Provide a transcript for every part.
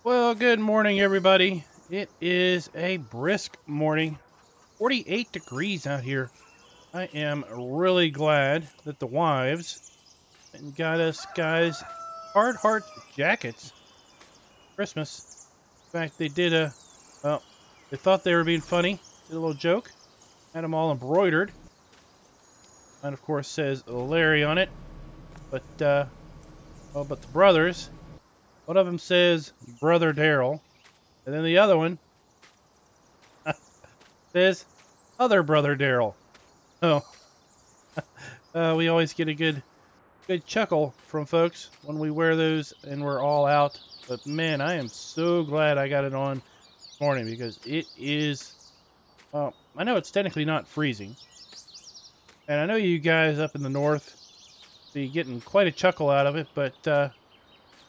Well, good morning, everybody. It is a brisk morning, 48 degrees out here. I am really glad that the wives got us guys Hard jackets for Christmas. In fact, they did well, they thought they were being funny, did a little joke, had them all embroidered. And of course says Larry on it, but the brothers, one of them says Brother Daryl, and then the other one says Other Brother Daryl. Oh, we always get a good chuckle from folks when we wear those and we're all out. But man, I am so glad I got it on this morning because it is. Well, I know it's technically not freezing, and I know you guys up in the north be getting quite a chuckle out of it. But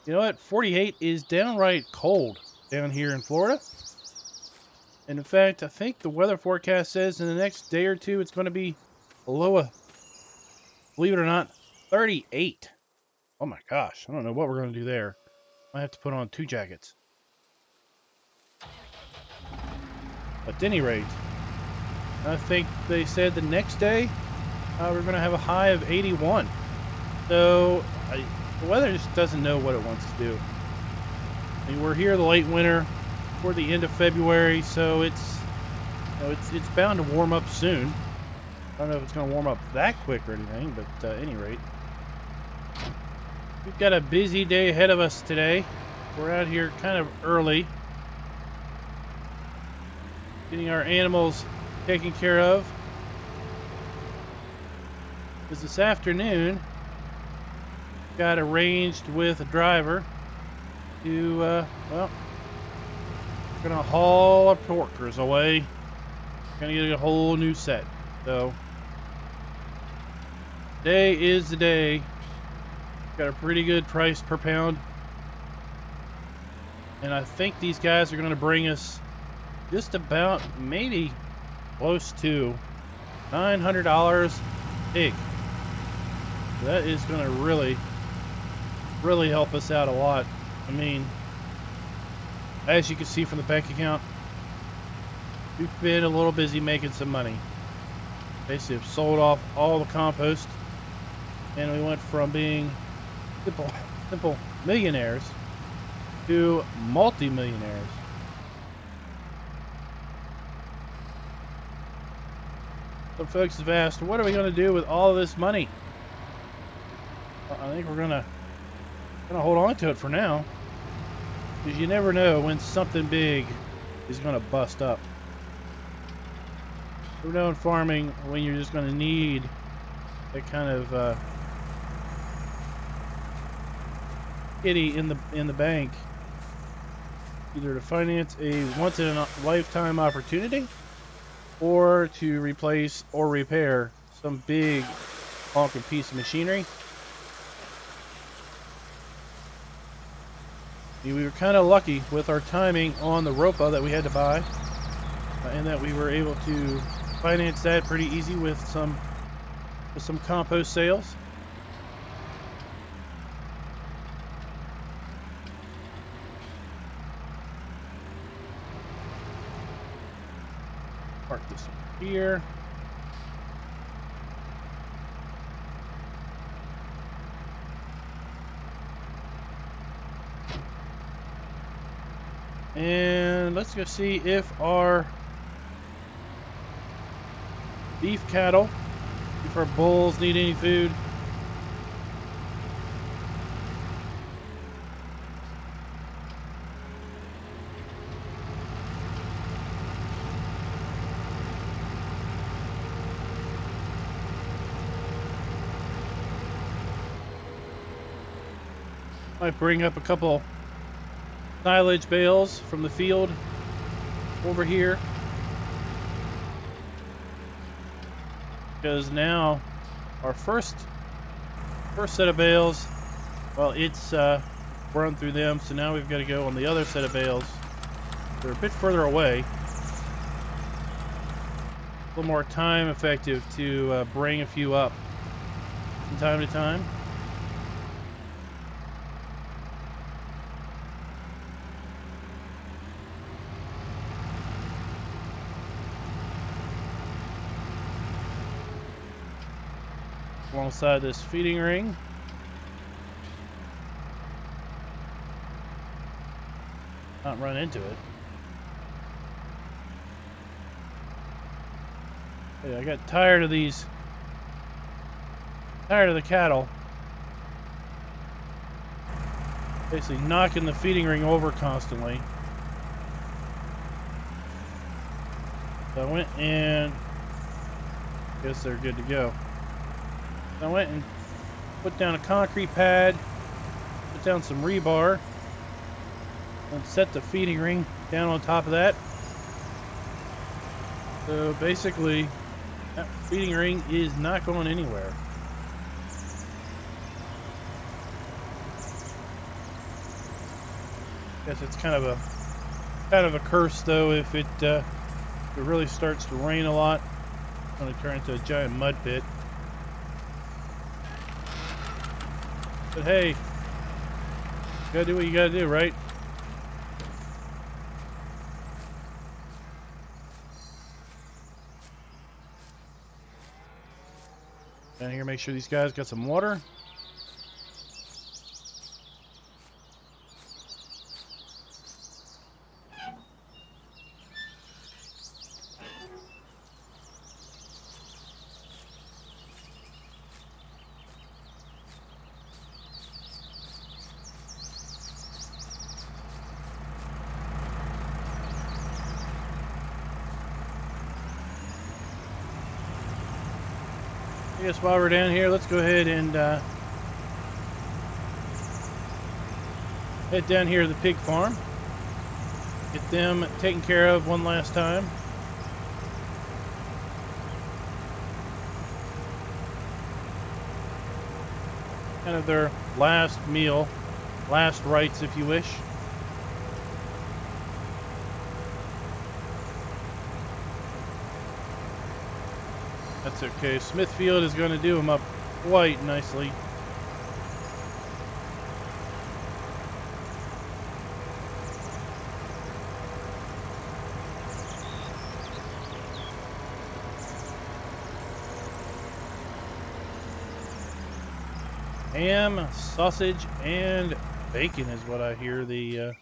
you know what? 48 is downright cold down here in Florida. And in fact, I think the weather forecast says in the next day or two it's going to be below believe it or not, 38. Oh my gosh, I don't know what we're going to do there. I have to put on 2 jackets. At any rate, I think they said the next day we're going to have a high of 81. So the weather just doesn't know what it wants to do. I mean, we're here the late winter, toward the end of February, so it's bound to warm up soon. I don't know if it's going to warm up that quick or anything, but at any rate, we've got a busy day ahead of us today. We're out here kind of early, getting our animals taken care of. Because this afternoon, got arranged with a driver to, we're going to haul our porkers away. We're going to get a whole new set. So, today is the day. Got a pretty good price per pound. And I think these guys are going to bring us just about maybe close to $900 pig. That is going to really help us out a lot. I mean, as you can see from the bank account, we've been a little busy making some money. Basically, have sold off all the compost, and we went from being simple millionaires to multi-millionaires. Some folks have asked, what are we going to do with all of this money? Well, I think we're gonna hold on to it for now, because you never know when something big is going to bust up. We're known farming when you're just going to need that kind of kitty in the bank, either to finance a once in a lifetime opportunity or to replace or repair some big honking piece of machinery. We were kind of lucky with our timing on the ropa that we had to buy, and that we were able to finance that pretty easy with some compost sales. Park this over here. And let's go see if our beef cattle, if our bulls need any food. Might bring up a couple silage bales from the field over here, because now our first set of bales, well, it's run through them, so now we've got to go on the other set of bales. They're a bit further away, a little more time effective to bring a few up from time to time. alongside this feeding ring. Not run into it. Yeah, I got tired of the cattle. Basically knocking the feeding ring over constantly. So I went and I guess they're good to go. So I went and put down a concrete pad, put down some rebar, and set the feeding ring down on top of that. So basically, that feeding ring is not going anywhere. Guess it's kind of a curse though. If it really starts to rain a lot, it's going to turn into a giant mud pit. But hey, you gotta do what you gotta do, right? Down here, make sure these guys got some water. I guess while we're down here, let's go ahead and head down here to the pig farm. Get them taken care of one last time. Kind of their last meal, last rites if you wish. That's okay. Smithfield is going to do them up quite nicely. Ham, sausage, and bacon is what I hear the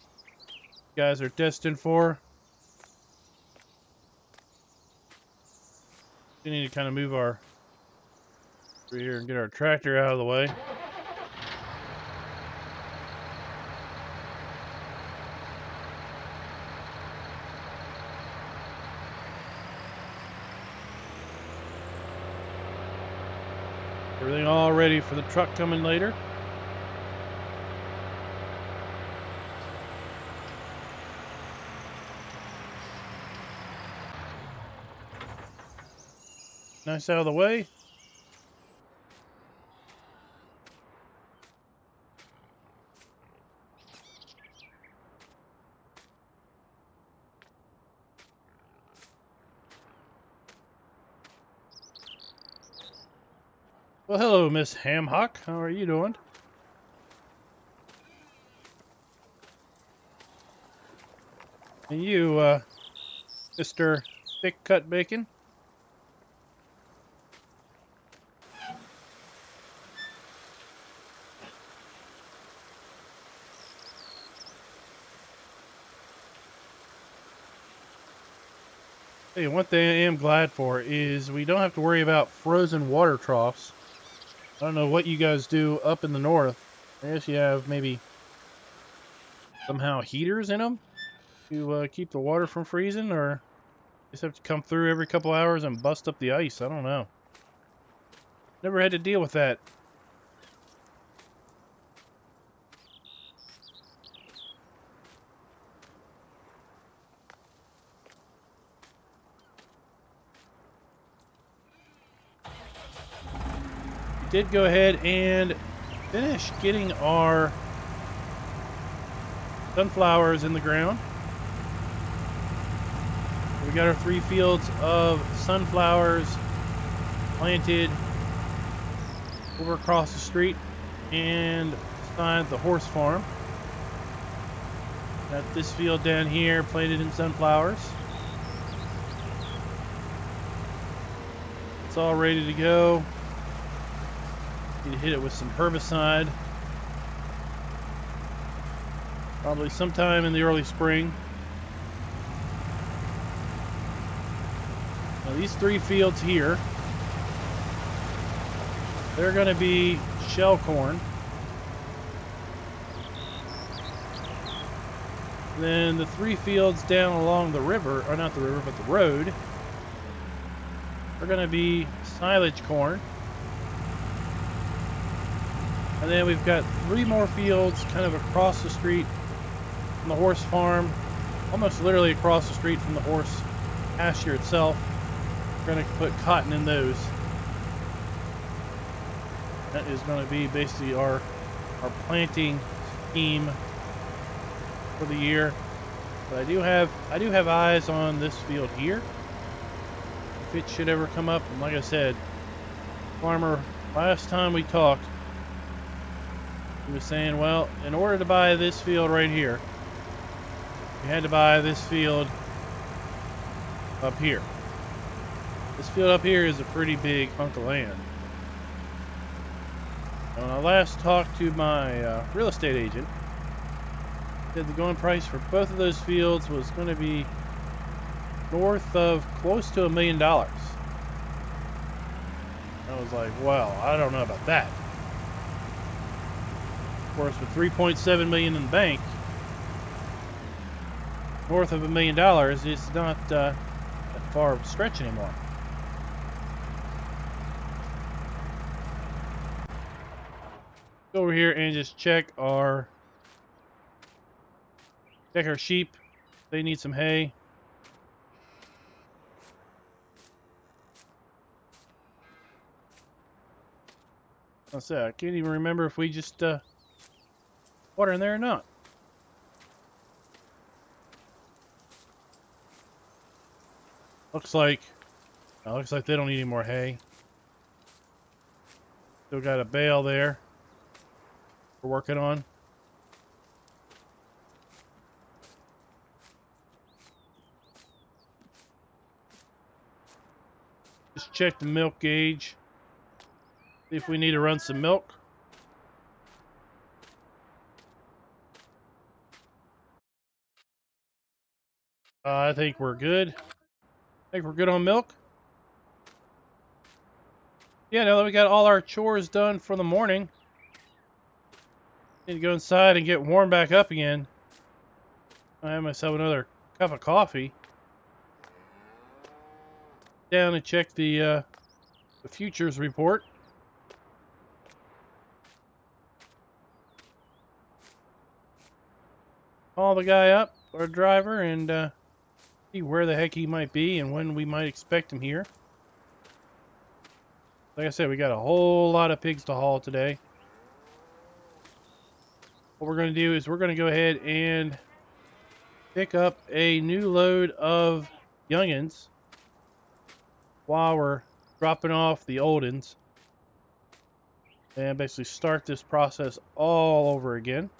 guys are destined for. We need to kind of move our through here and get our tractor out of the way. Everything all ready for the truck coming later. Nice out of the way. Well, hello, Miss Hamhock. How are you doing? And you, Mr. Thick Cut Bacon? Hey, one thing I am glad for is we don't have to worry about frozen water troughs. I don't know what you guys do up in the north. I guess you have maybe somehow heaters in them to keep the water from freezing, or just have to come through every couple hours and bust up the ice. I don't know. Never had to deal with that. Did go ahead and finish getting our sunflowers in the ground. We got our 3 fields of sunflowers planted over across the street and beside the horse farm. Got this field down here planted in sunflowers. It's all ready to go. Need to hit it with some herbicide. Probably sometime in the early spring. Now these 3 fields here, they're going to be shell corn. Then the 3 fields down along the river, or not the river, but the road, are going to be silage corn. And then we've got 3 more fields kind of across the street from the horse farm, almost literally across the street from the horse pasture itself. We're going to put cotton in those. That is going to be basically our planting scheme for the year. But I do have eyes on this field here. If it should ever come up, and like I said, farmer, last time we talked, he was saying, well, in order to buy this field right here, you had to buy this field up here. This field up here is a pretty big hunk of land. When I last talked to my real estate agent, he said the going price for both of those fields was going to be north of close to $1 million. I was like, well, I don't know about that. Of course, with $3.7 million in the bank, north of $1 million is not that far of a stretch anymore. Go over here and just check our sheep. They need some hay. I can't even remember if we just water in there or not. Looks like they don't need any more hay. Still got a bale there we're working on. Just check the milk gauge. See if we need to run some milk. I think we're good. I think we're good on milk. Yeah, now that we got all our chores done for the morning, need to go inside and get warmed back up again. I have myself another cup of coffee. Down and check the futures report. Call the guy up, our driver, and see where the heck he might be and when we might expect him here. Like I said, we got a whole lot of pigs to haul today. What we're going to do is we're going to go ahead and pick up a new load of youngins while we're dropping off the old uns, and basically start this process all over again.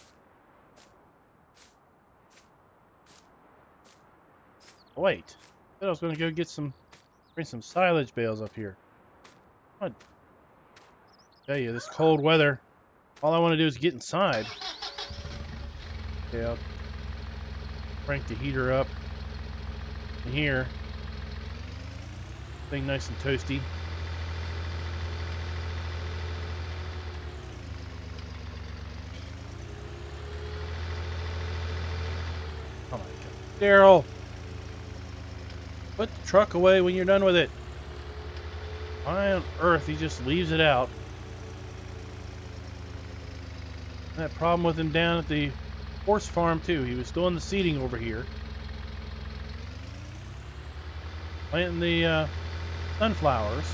Wait, I said I was going to go get bring some silage bales up here. I tell you, this cold weather, all I want to do is get inside. Okay, I'll crank the heater up in here. Thing nice and toasty. Oh my God, Daryl! Put the truck away when you're done with it. Why on earth he just leaves it out? That problem with him down at the horse farm too. He was doing the seeding over here, planting the sunflowers,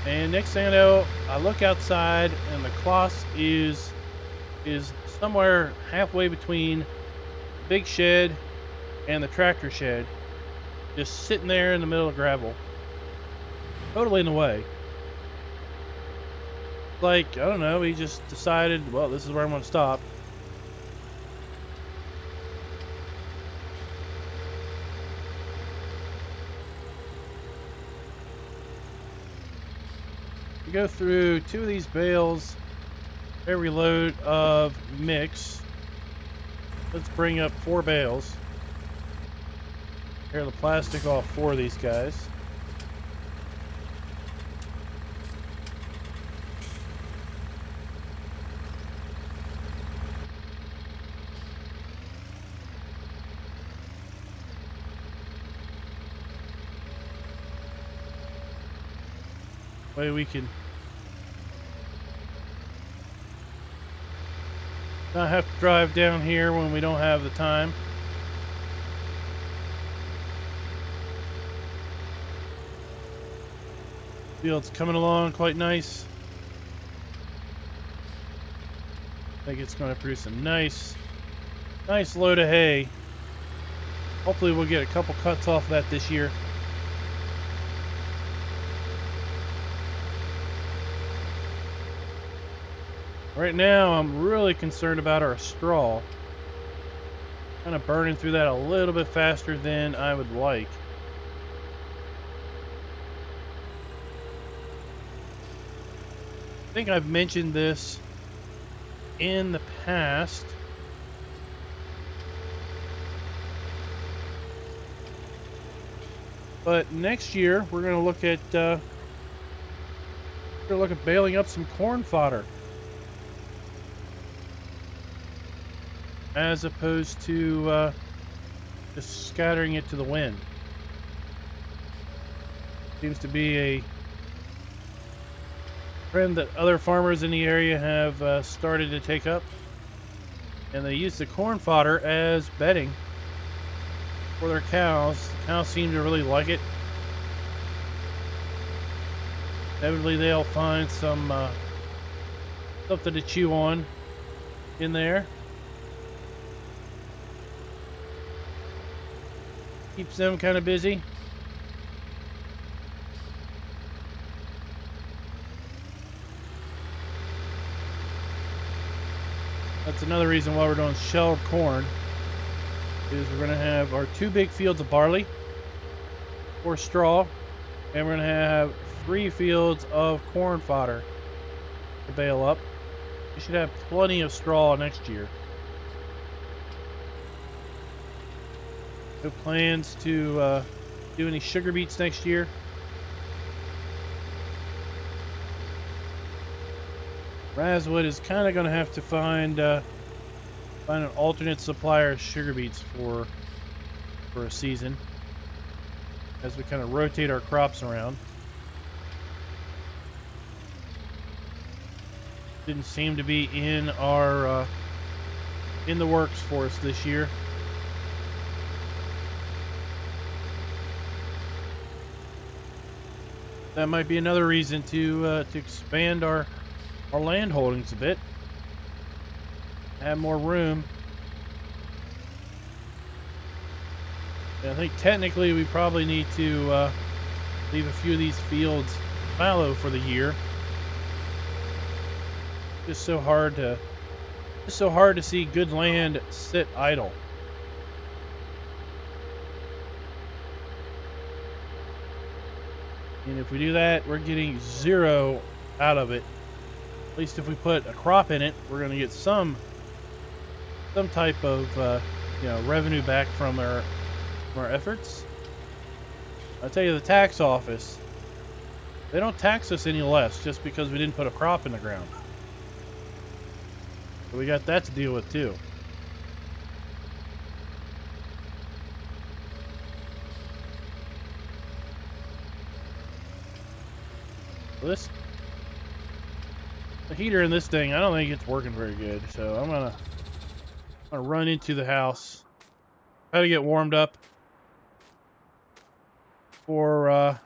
and next thing I know, I look outside and the cloth is somewhere halfway between the big shed and the tractor shed, just sitting there in the middle of gravel, totally in the way. Like, I don't know, he just decided, well, this is where I'm going to stop. go through 2 of these bales every load of mix. Let's bring up 4 bales. Tear the plastic off 4 of these guys. Way we can not have to drive down here when we don't have the time. Field's coming along quite nice. I think it's going to produce a nice load of hay. Hopefully we'll get a couple cuts off that this year. Right now, I'm really concerned about our straw. Kind of burning through that a little bit faster than I would like. I think I've mentioned this in the past. But next year, we're going to look at baling up some corn fodder, as opposed to just scattering it to the wind. Seems to be a trend that other farmers in the area have started to take up, and they use the corn fodder as bedding for their cows. The cows seem to really like it. Evidently they'll find some something to chew on in there. Keeps them kind of busy. That's another reason why we're doing shelled corn, is we're going to have our 2 big fields of barley or straw, and we're going to have 3 fields of corn fodder to bale up. We should have plenty of straw next year. No plans to do any sugar beets next year. Razwood is kind of going to have to find an alternate supplier of sugar beets for a season, as we kind of rotate our crops around. Didn't seem to be in our in the works for us this year. That might be another reason to expand our land holdings a bit, have more room. And I think technically we probably need to leave a few of these fields fallow for the year. Just so hard to see good land sit idle. And if we do that, we're getting 0 out of it. At least if we put a crop in it, we're going to get some type of revenue back from our efforts. I'll tell you, the tax office, they don't tax us any less just because we didn't put a crop in the ground. So we got that to deal with too. The heater in this thing, I don't think it's working very good, so I'm gonna run into the house, try to get warmed up for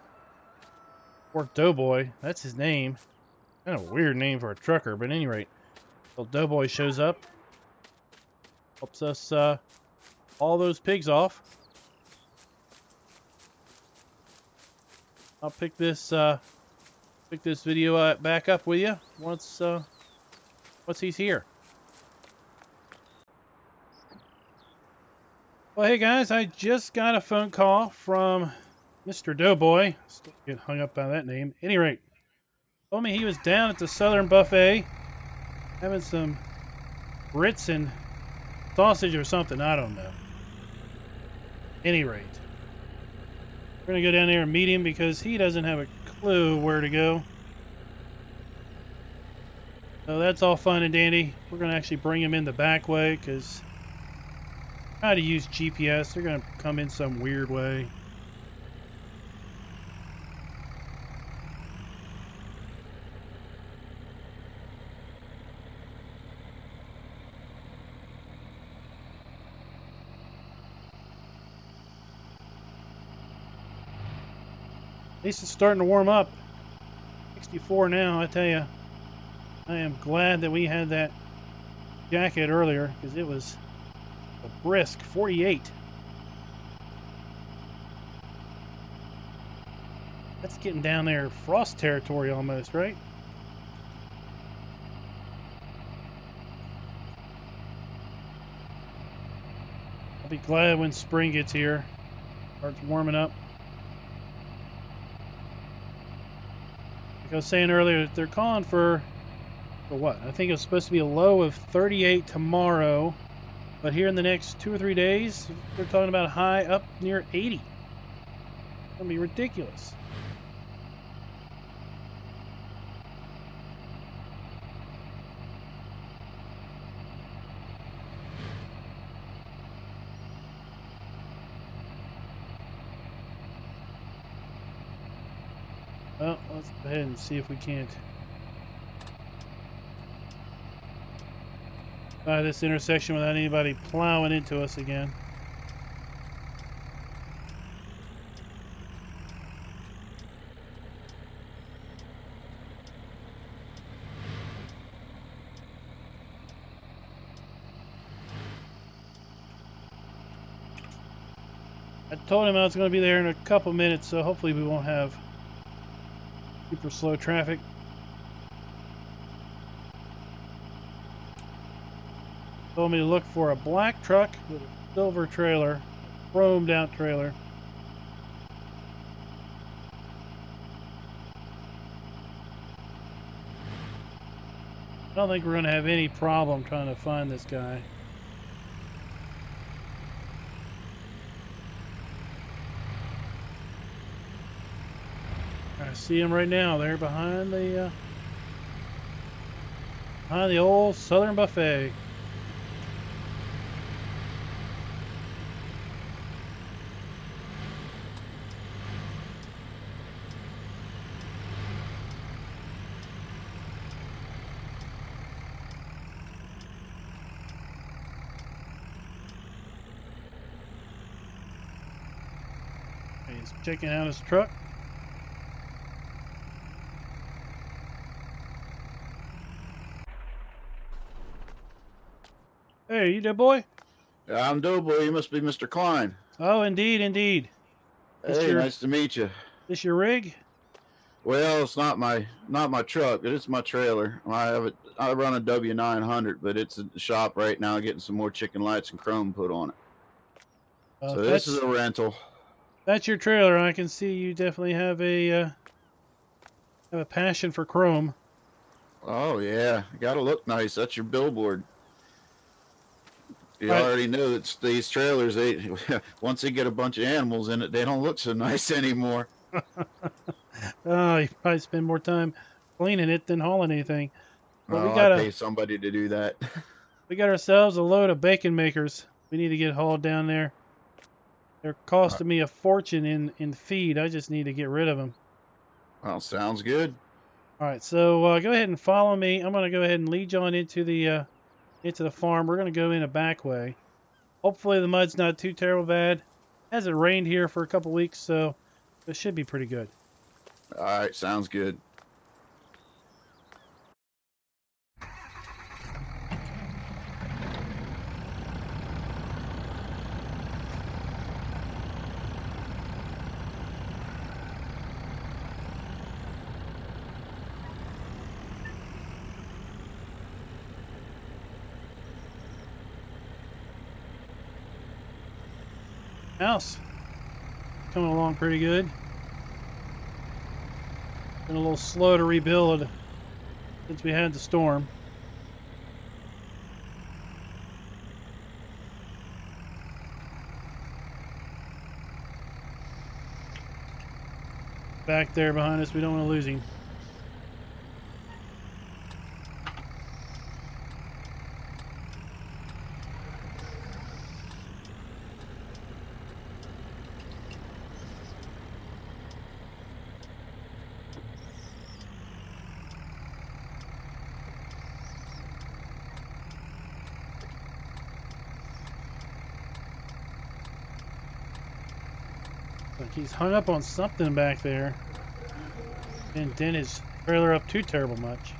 Doughboy. That's his name. Kind of a weird name for a trucker, but at any rate, till Doughboy shows up, helps us haul those pigs off. I'll pick this video back up with you once he's here. Well, hey guys, I just got a phone call from Mr. Doughboy. Still get hung up by that name. At any rate, Told me he was down at the Southern Buffet having some grits and sausage or something. I don't know. Any rate, we're going to go down there and meet him because he doesn't have a clue where to go. So that's all fun and dandy. We're going to actually bring him in the back way because try to use GPS. They're going to come in some weird way. At least it's starting to warm up. 64 now, I tell you. I am glad that we had that jacket earlier because it was a brisk 48. That's getting down there frost territory almost, right? I'll be glad when spring gets here. Starts warming up. Like I was saying earlier, they're calling for what? I think it was supposed to be a low of 38 tomorrow, but here in the next 2 or 3 days, they're talking about a high up near 80. It's gonna be ridiculous. Well, let's go ahead and see if we can't buy this intersection without anybody plowing into us again. I told him I was going to be there in a couple minutes, so hopefully we won't have super slow traffic. Told me to look for a black truck with a silver trailer, a chromed out trailer. I don't think we're going to have any problem trying to find this guy. I see him right now there behind the old Southern Buffet. He's checking out his truck. Hey, you there, boy? Yeah, I'm Doughboy. You must be Mr. Klein. Oh, indeed, indeed. Hey, nice to meet you. This your rig? Well, it's not my truck, but it's my trailer. I run a W900, but it's at the shop right now getting some more chicken lights and chrome put on it. So this is a rental. That's your trailer. I can see you definitely have a passion for chrome. Oh yeah, you gotta look nice. That's your billboard. You already know that these trailers, once they get a bunch of animals in it, they don't look so nice anymore. Oh, you probably spend more time cleaning it than hauling anything. But I pay somebody to do that. We got ourselves a load of bacon makers. We need to get hauled down there. They're costing me a fortune in feed. I just need to get rid of them. Well, sounds good. All right, so go ahead and follow me. I'm going to go ahead and lead you on into the farm. We're going to go in a back way. Hopefully the mud's not too terrible bad. It hasn't rained here for a couple weeks, so it should be pretty good. All right, sounds good. House coming along pretty good. Been a little slow to rebuild since we had the storm. Back there behind us, we don't want to lose him. Like he's hung up on something back there. Didn't dent his trailer up too terrible much.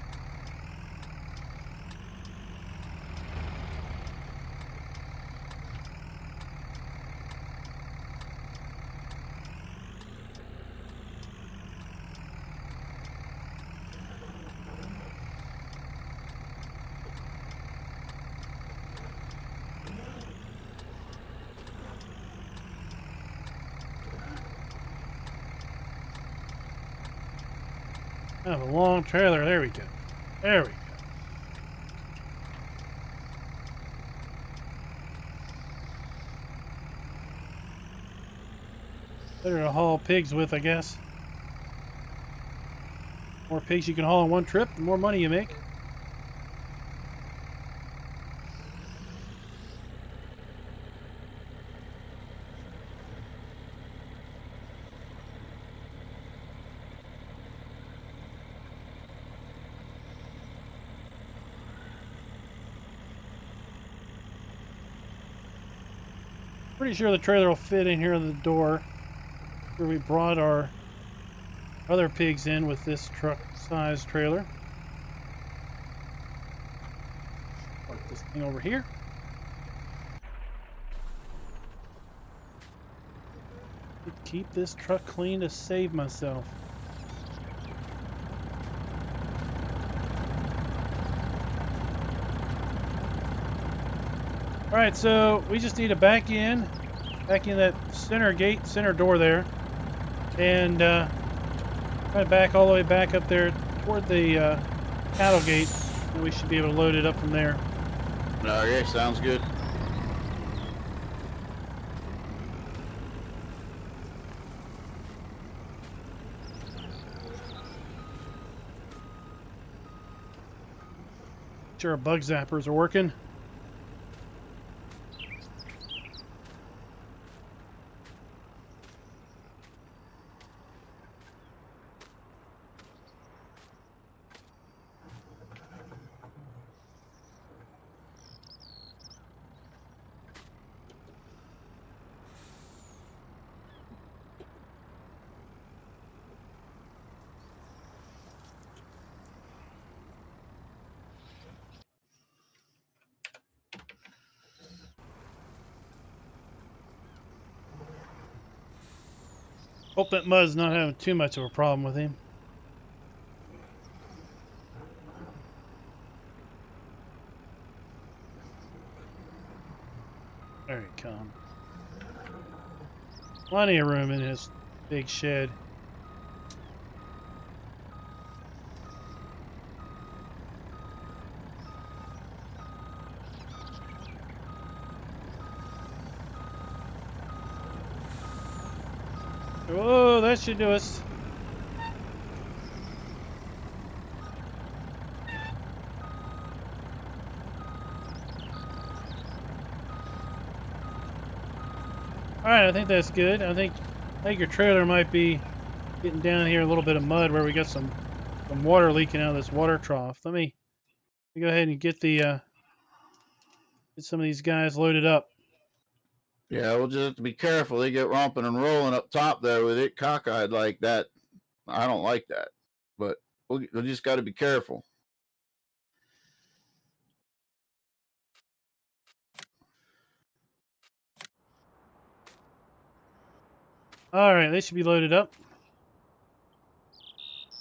Oh, a long trailer. There we go. There we go. Better to haul pigs with, I guess. More pigs you can haul in one trip, the more money you make. Pretty sure the trailer will fit in here in the door where we brought our other pigs in with this truck size trailer. Park this thing over here. Keep this truck clean to save myself. Alright, so we just need to back in that center gate, center door there, and try to back all the way back up there toward the cattle gate, and we should be able to load it up from there. Okay, sounds good. Sure our bug zappers are working. Hope that mud's not having too much of a problem with him. There he comes. Plenty of room in his big shed. Whoa, that should do us. Alright, I think that's good. I think your trailer might be getting down here a little bit of mud where we got some water leaking out of this water trough. Let me go ahead and get get some of these guys loaded up. Yeah, we'll just have to be careful. They get romping and rolling up top there with it cockeyed like that. I don't like that, but we just got to be careful. All right, they should be loaded up.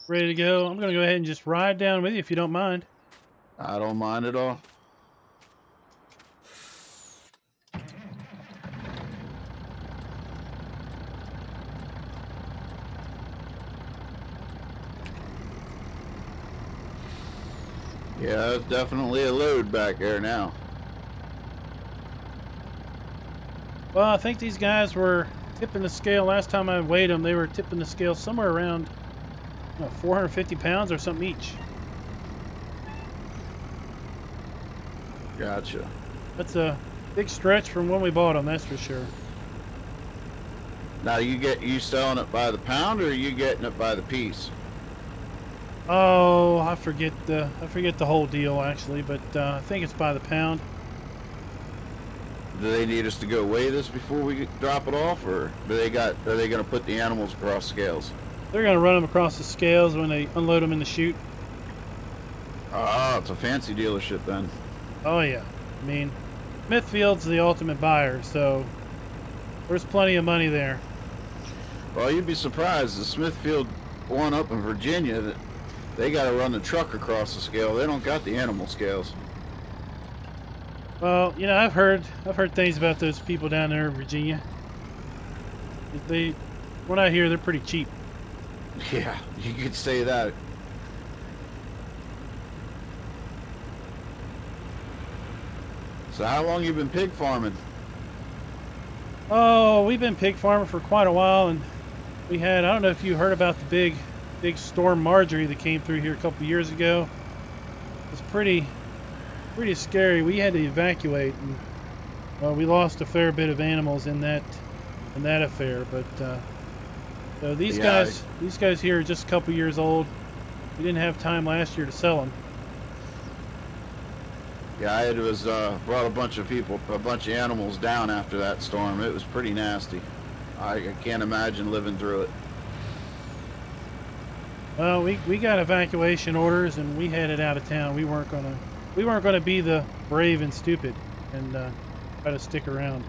Ready to go. I'm going to go ahead and just ride down with you if you don't mind. I don't mind at all. Yeah, it's definitely a load back there now. Well, I think these guys were tipping the scale. Last time I weighed them, they were tipping the scale somewhere around 450 pounds or something each. Gotcha. That's a big stretch from when we bought them, that's for sure. Now you selling it by the pound, or are you getting it by the piece? Oh, I forget the whole deal actually, but I think it's by the pound. Do they need us to go weigh this before we drop it off, or are they going to put the animals across scales? They're going to run them across the scales when they unload them in the chute. Oh, it's a fancy dealership then. Oh yeah, I mean, Smithfield's the ultimate buyer, so there's plenty of money there. Well, you'd be surprised. The Smithfield one up in Virginia, that they got to run the truck across the scale. They don't got the animal scales. Well, you know, I've heard things about those people down there in Virginia. When I hear, they're pretty cheap. Yeah, you could say that. So how long you been pig farming? Oh, we've been pig farming for quite a while, and we had, I don't know if you heard about the big storm Marjorie that came through here a couple years ago. It was pretty scary. We had to evacuate, and we lost a fair bit of animals in that affair. But so these guys here are just a couple years old. We didn't have time last year to sell them. Yeah, I brought a bunch of animals down after that storm. It was pretty nasty. I can't imagine living through it. Well, we got evacuation orders, and we headed out of town. We weren't gonna be the brave and stupid and try to stick around.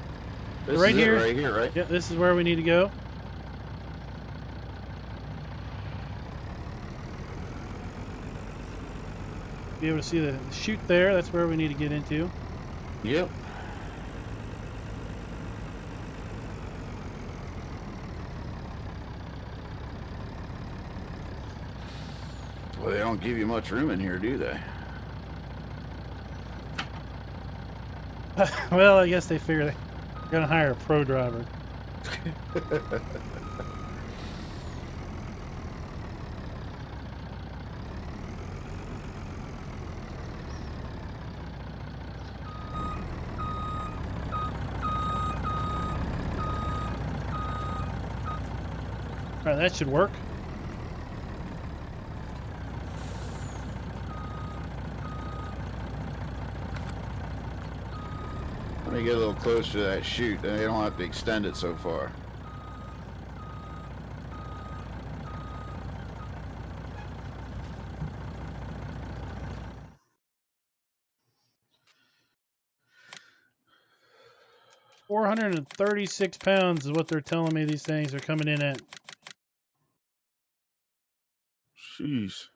This right is here, right here, right? Yeah, this is where we need to go. Be able to see the chute there. That's where we need to get into. Yep. Well, they don't give you much room in here, do they? Well, I guess they figure they're gonna hire a pro driver. All right, that should work. Let me get a little closer to that chute, and they don't have to extend it so far. £436 is what they're telling me these things are coming in at. Jeez.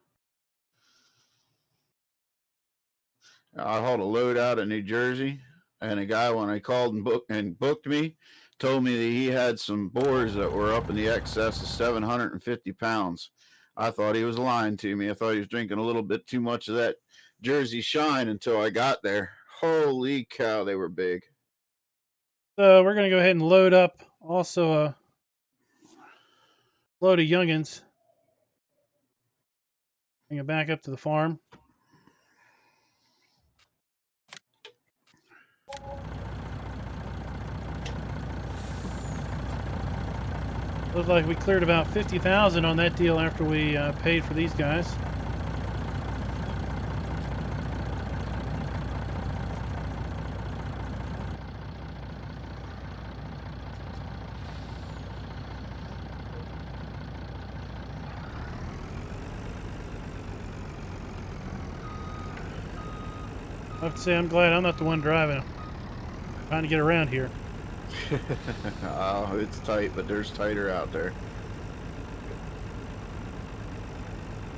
I hauled a load out of New Jersey, and a guy, when I called and booked me, told me that he had some boars that were up in the excess of 750 pounds. I thought he was lying to me. I thought he was drinking a little bit too much of that Jersey Shine until I got there. Holy cow, they were big. So we're going to go ahead and load up also a load of youngins. Bring it back up to the farm. Looks like we cleared about 50,000 on that deal after we paid for these guys. I have to say, I'm glad I'm not the one driving. I'm trying to get around here. Oh, it's tight, but there's tighter out there.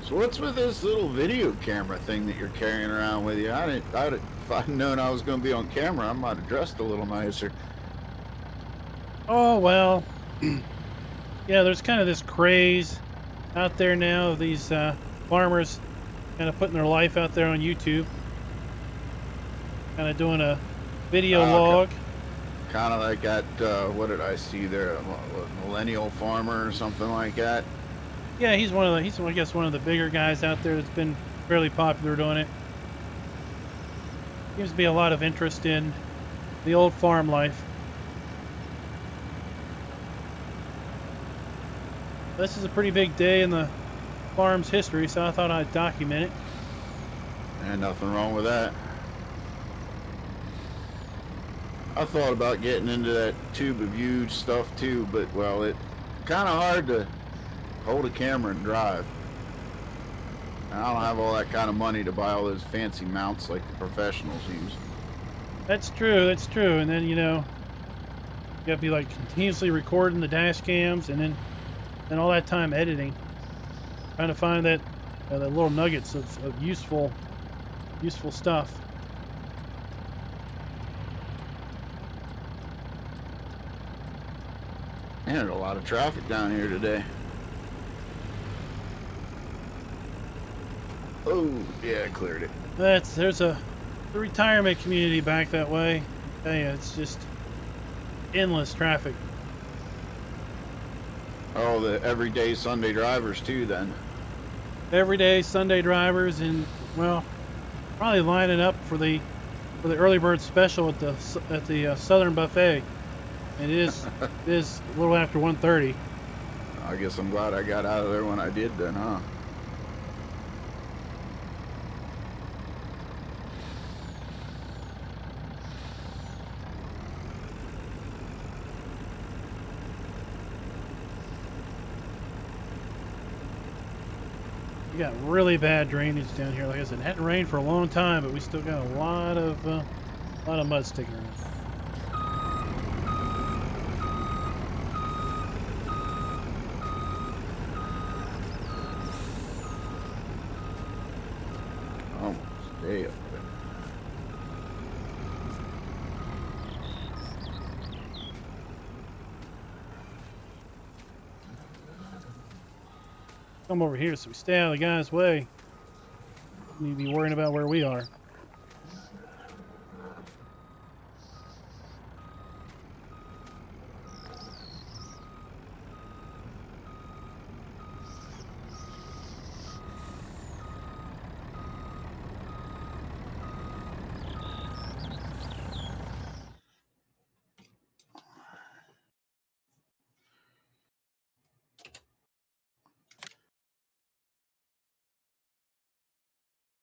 So what's with this little video camera thing that you're carrying around with you? If I'd known I was going to be on camera, I might have dressed a little nicer. Oh, well, yeah, there's kind of this craze out there now of these farmers kind of putting their life out there on YouTube. Kind of doing a video log. Kind of like that, what did I see there? A millennial farmer or something like that. Yeah, he's I guess one of the bigger guys out there that's been fairly popular doing it. Seems to be a lot of interest in the old farm life. This is a pretty big day in the farm's history, so I thought I'd document it. And nothing wrong with that. I thought about getting into that tube of view stuff too, but well, it's kind of hard to hold a camera and drive. And I don't have all that kind of money to buy all those fancy mounts like the professionals use. That's true, that's true. And then, you know, you gotta be like continuously recording the dash cams and then all that time editing. Trying to find that little nuggets of useful stuff. Man, there's a lot of traffic down here today. Oh, yeah, I cleared it. There's a retirement community back that way. I tell you, it's just endless traffic. Oh, the everyday Sunday drivers too then. Everyday Sunday drivers, and well, probably lining up for the early bird special at the Southern Buffet. It is a little after 1:30. I guess I'm glad I got out of there when I did then, huh? We got really bad drainage down here. Like I said, it hadn't rained for a long time, but we still got a lot of mud sticking around. Almost day up there. Come over here so we stay out of the guy's way. We need to be worrying about where we are.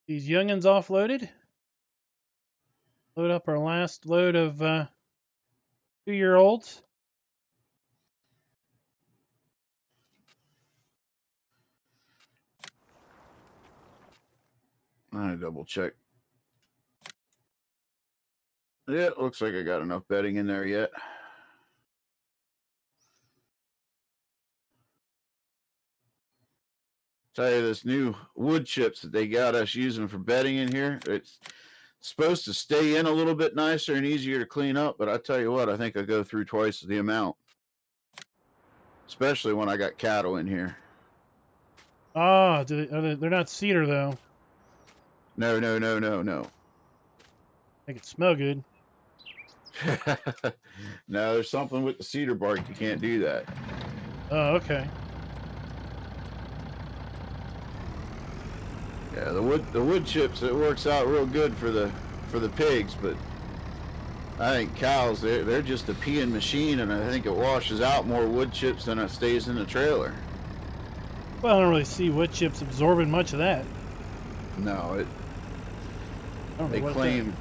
These youngins offloaded. Load up our last load of 2-year-olds. I double check. Yeah, it looks like I got enough bedding in there yet. Tell you, this new wood chips that they got us using for bedding in here, it's supposed to stay in a little bit nicer and easier to clean up, but I tell you what, I think I go through twice the amount, especially when I got cattle in here. Ah, they're not cedar though. No. Make it smell good. No, there's something with the cedar bark, you can't do that. Oh, okay. Yeah, the wood chips, it works out real good for the pigs, but I think cows, they're just a peeing machine, and I think it washes out more wood chips than it stays in the trailer. Well, I don't really see wood chips absorbing much of that. No, they claim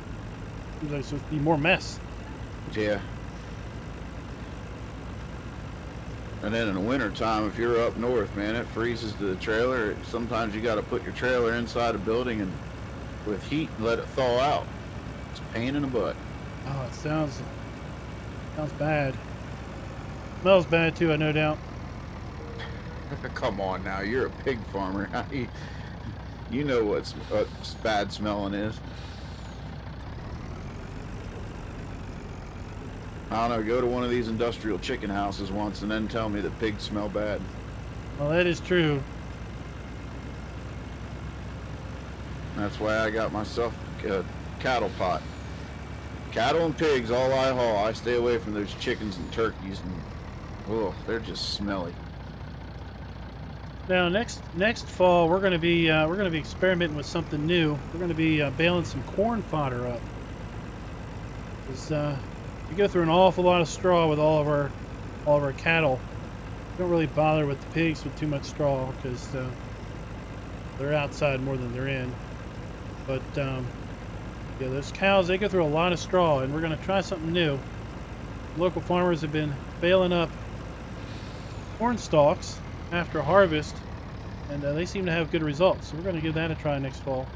seems like it's supposed to be more mess. Yeah. And then in the winter time, if you're up north, man, it freezes to the trailer. Sometimes you got to put your trailer inside a building and with heat and let it thaw out. It's a pain in the butt. Oh, it sounds bad. Smells bad too, I no doubt. Come on now, you're a pig farmer. You know what bad smelling is. I don't know, go to one of these industrial chicken houses once and then tell me that pigs smell bad. Well, that is true. That's why I got myself a cattle pot. Cattle and pigs, all I haul. I stay away from those chickens and turkeys, and oh, they're just smelly. Now, next fall, we're gonna be experimenting with something new. We're gonna be baling some corn fodder up. Because we go through an awful lot of straw with all of our cattle. We don't really bother with the pigs with too much straw because they're outside more than they're in. But yeah, those cows, they go through a lot of straw, and we're gonna try something new. Local farmers have been baling up corn stalks after harvest, and they seem to have good results. So we're going to give that a try next fall.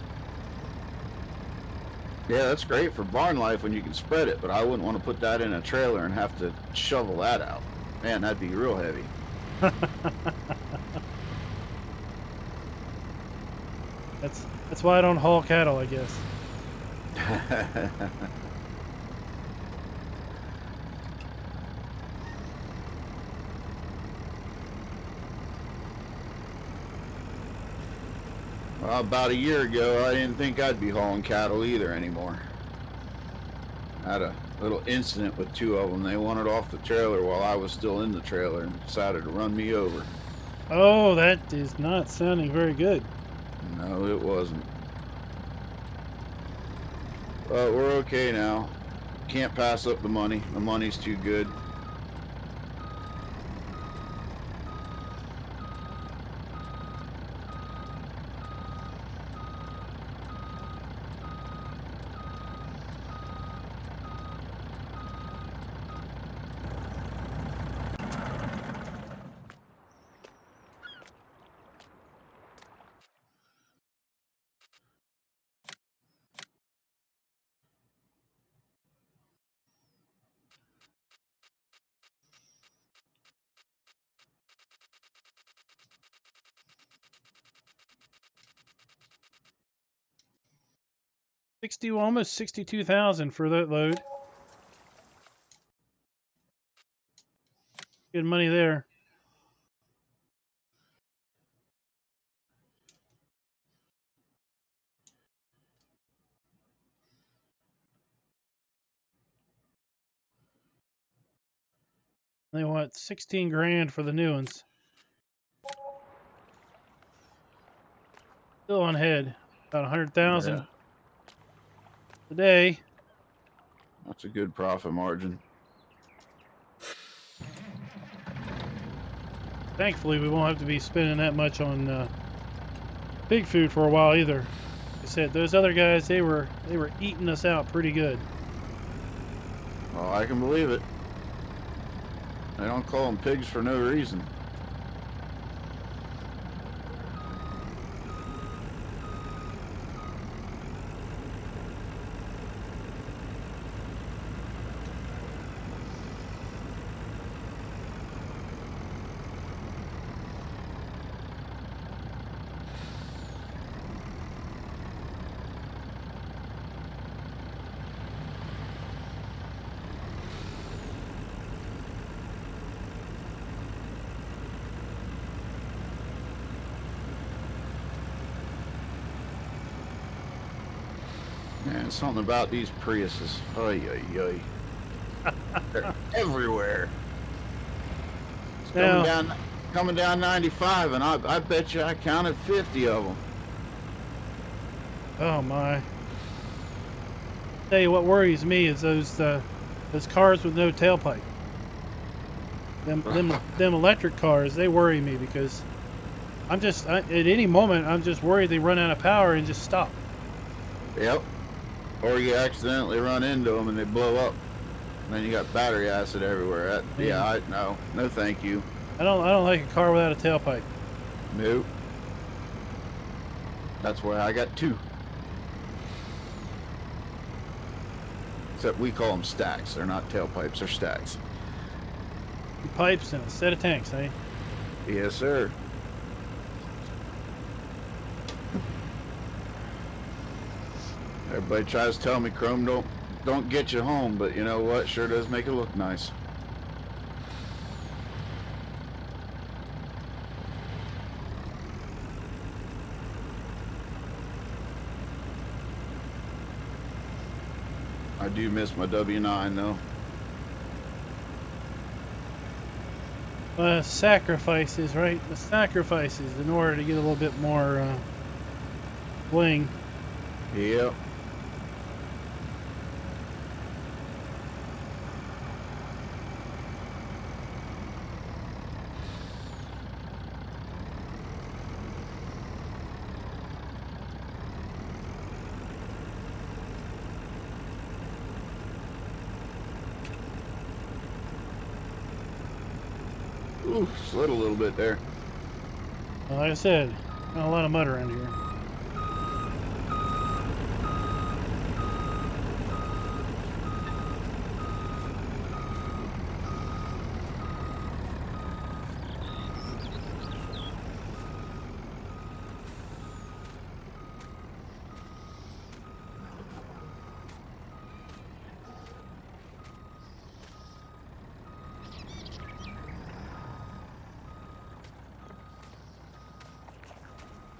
Yeah, that's great for barn life when you can spread it, but I wouldn't want to put that in a trailer and have to shovel that out. Man, that'd be real heavy. That's why I don't haul cattle, I guess. Well, about a year ago, I didn't think I'd be hauling cattle either anymore. I had a little incident with two of them. They wanted off the trailer while I was still in the trailer and decided to run me over. Oh, that is not sounding very good. No, it wasn't. But we're okay now. Can't pass up the money. The money's too good. Almost 62,000 for that load. Good money there. They want 16 grand for the new ones. Still on head. About 100,000 Yeah. a day. That's a good profit margin. Thankfully, we won't have to be spending that much on pig food for a while either. Like I said, those other guys, they were eating us out pretty good. Well, I can believe it. They don't call them pigs for no reason. Man, something about these Priuses. Oy, oy, oy. They're everywhere. It's coming down 95, and I bet you I counted 50 of them. Oh my! Tell you what worries me is those cars with no tailpipe. Them electric cars, they worry me because at any moment I'm just worried they run out of power and just stop. Yep. Or you accidentally run into them and they blow up, and then you got battery acid everywhere. No thank you. I don't like a car without a tailpipe. Nope. That's why I got two. Except we call them stacks. They're not tailpipes, they're stacks. Two pipes and a set of tanks, eh? Yes, sir. Everybody tries to tell me chrome don't get you home, but you know what? Sure does make it look nice. I do miss my W9 though. Sacrifices, right? The sacrifices in order to get a little bit more bling. Yep. Ooh, slid a little bit there. Well, like I said, got a lot of mud around here.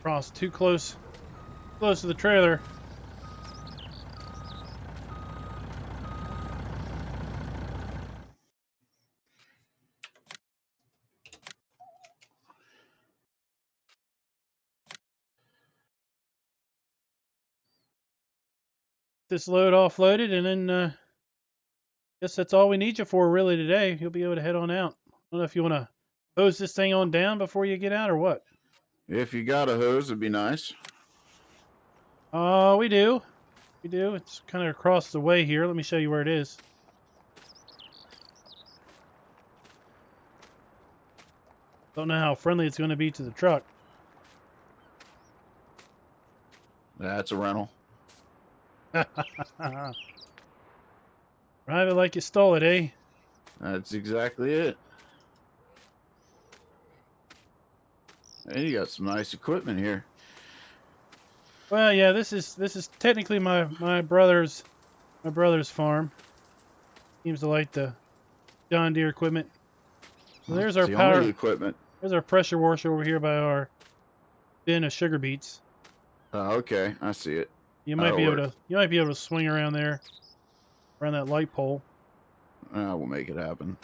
Cross too close to the trailer. This load offloaded, and then guess that's all we need you for really today. You'll be able to head on out. I don't know if you want to hose this thing on down before you get out or what. If you got a hose, it'd be nice. We do. We do. It's kind of across the way here. Let me show you where it is. Don't know how friendly it's going to be to the truck. That's a rental. Drive it like you stole it, eh? That's exactly it. And you got some nice equipment here. Well, yeah, this is technically my brother's farm. Seems to like the John Deere equipment. So there's our the power only equipment. There's our pressure washer over here by our bin of sugar beets. Oh, okay, I see it. You might be able to swing around there, around that light pole. We'll make it happen.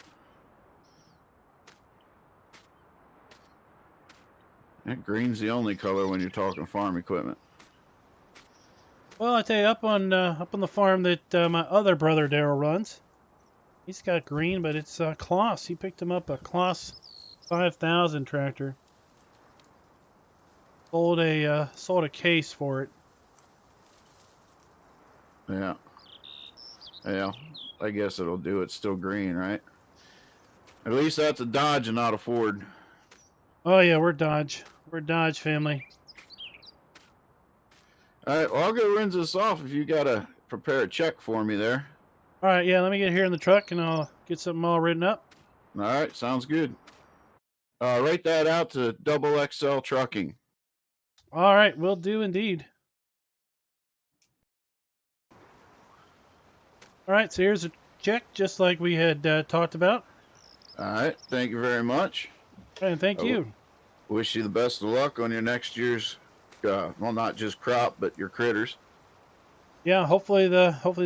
That green's the only color when you're talking farm equipment. Well, I tell you, up on the farm that my other brother Daryl runs, he's got green, but it's Kloss. He picked him up a Kloss 5000 tractor. Sold a case for it. Yeah. Yeah. I guess it'll do. It's still green, right? At least that's a Dodge and not a Ford. Oh yeah, we're Dodge. We're Dodge family. All right, well, I'll go rinse this off if you got to prepare a check for me there. All right, yeah, let me get here in the truck and I'll get something all written up. All right, sounds good. Write that out to Double XL Trucking. All right, will do indeed. All right, so here's a check, just like we had talked about. All right, thank you very much. And thank you. Wish you the best of luck on your next year's, well, not just crop, but your critters. Yeah, hopefully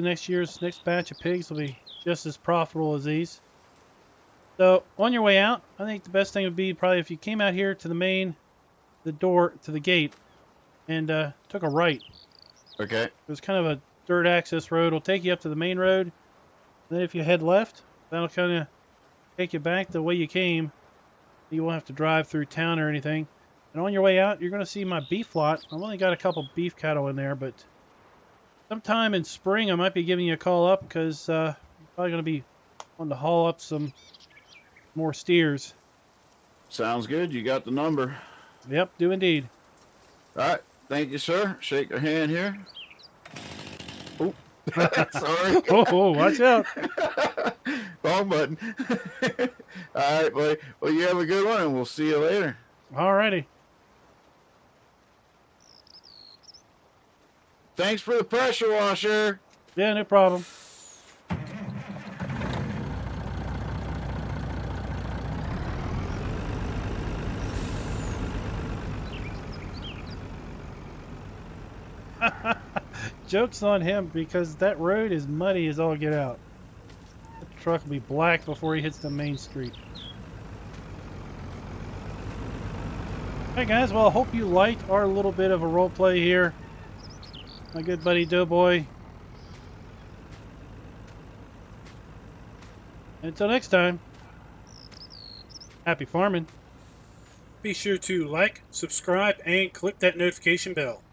next year's next batch of pigs will be just as profitable as these. So on your way out, I think the best thing would be probably if you came out here to the door to the gate, and took a right. Okay. There's kind of a dirt access road. It'll take you up to the main road. Then if you head left, that'll kind of take you back the way you came. You won't have to drive through town or anything. And on your way out, you're going to see my beef lot. I've only got a couple beef cattle in there, but sometime in spring I might be giving you a call up because I'm probably going to be wanting to haul up some more steers. Sounds good. You got the number. Yep, do indeed. All right. Thank you, sir. Shake a hand here. Oh, sorry. Oh, watch out. Wrong button. All right, boy. Well, you have a good one, and we'll see you later. All righty. Thanks for the pressure washer. Yeah, no problem. joke's on him because that road is muddy as all get out. The truck will be black before he hits the main street. Alright guys, well I hope you liked our little bit of a role play here. My good buddy Doughboy. Until next time, happy farming. Be sure to like, subscribe, and click that notification bell.